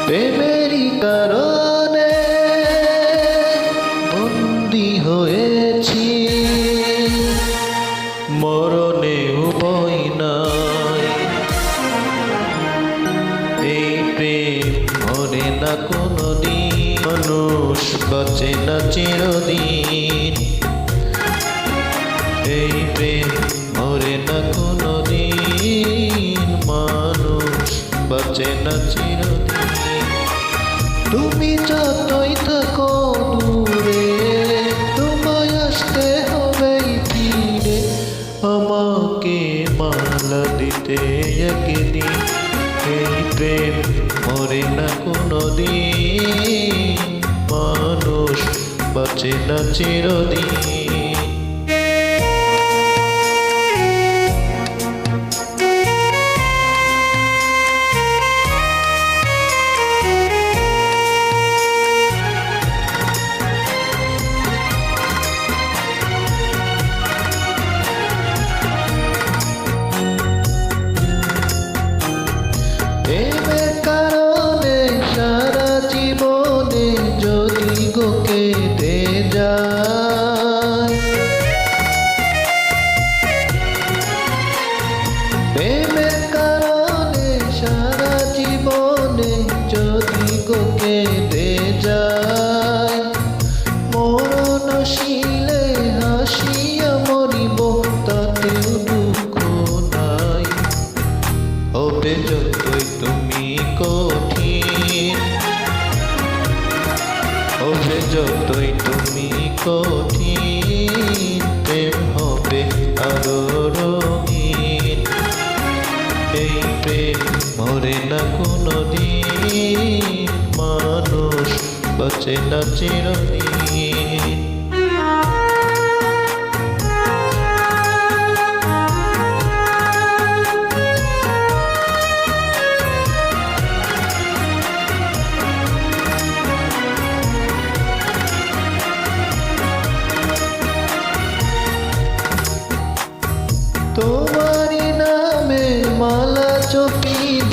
প্রেমেরই কারণে বন্দী হয়েছি, মরণে উপায় নাই। এই প্রেম মরে না কোনদিন, মানুষ বাঁচে না চিরদিন। এই প্রেম মরে না কোনদিন, মানুষ বাঁচে না চিরদিন। তুমি যতই থাকো দূরে, তোমায় আসতে হবে ফিরে, আমাকে মালা দিতে একদিন। এই প্রেম মরে না কোনদিন, মানুষ বাঁচে না চিরদিন। প্রেমের কারণে সারা জীবনে যদি গো কেটে যায়, প্রেমের কারণে সারা জীবনে যদি গো কেটে যায়, মরণশীলে হাসিয়া মরিব তাতেও দুঃখ নাই। হবে যতই তুমি কঠিন, হবে যতই তুমি কঠিন, প্রেম হবে আরো রঙিন। এই প্রেম মরে না কোনদিন, মানুষ বাঁচে না চিরদিন। তোমারই নামে মালা জপিব,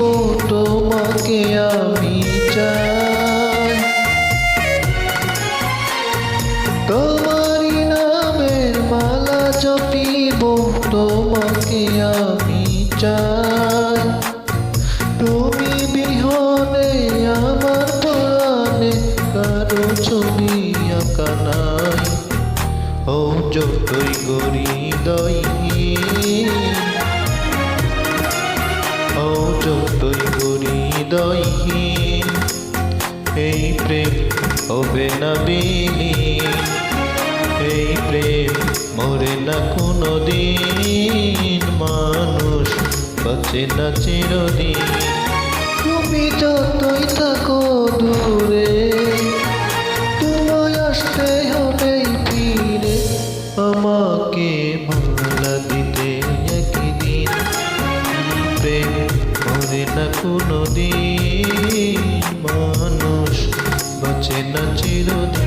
তোমাকে আমি চাই। তোমারই নামের মালা জপিব, তোমাকে আমি চাই। তুমি বিহনে আমার প্রাণে কারো ছবি আঁকা নাই। ও যতই হৃদয়হীন, ও যতই হৃদয়হীন, এই প্রেম হবে না বিলীন। এই প্রেম মরে না কোনদিন, মানুষ বাঁচে না চিরদিন। তুমি যতই থাকো দূরে, তোমায় আসতে হবে ফিরে, আমাকে মালা দিতে একদিন। প্রেম মরে না কোনদিন, মানুষ বাঁচে না চিরদিন।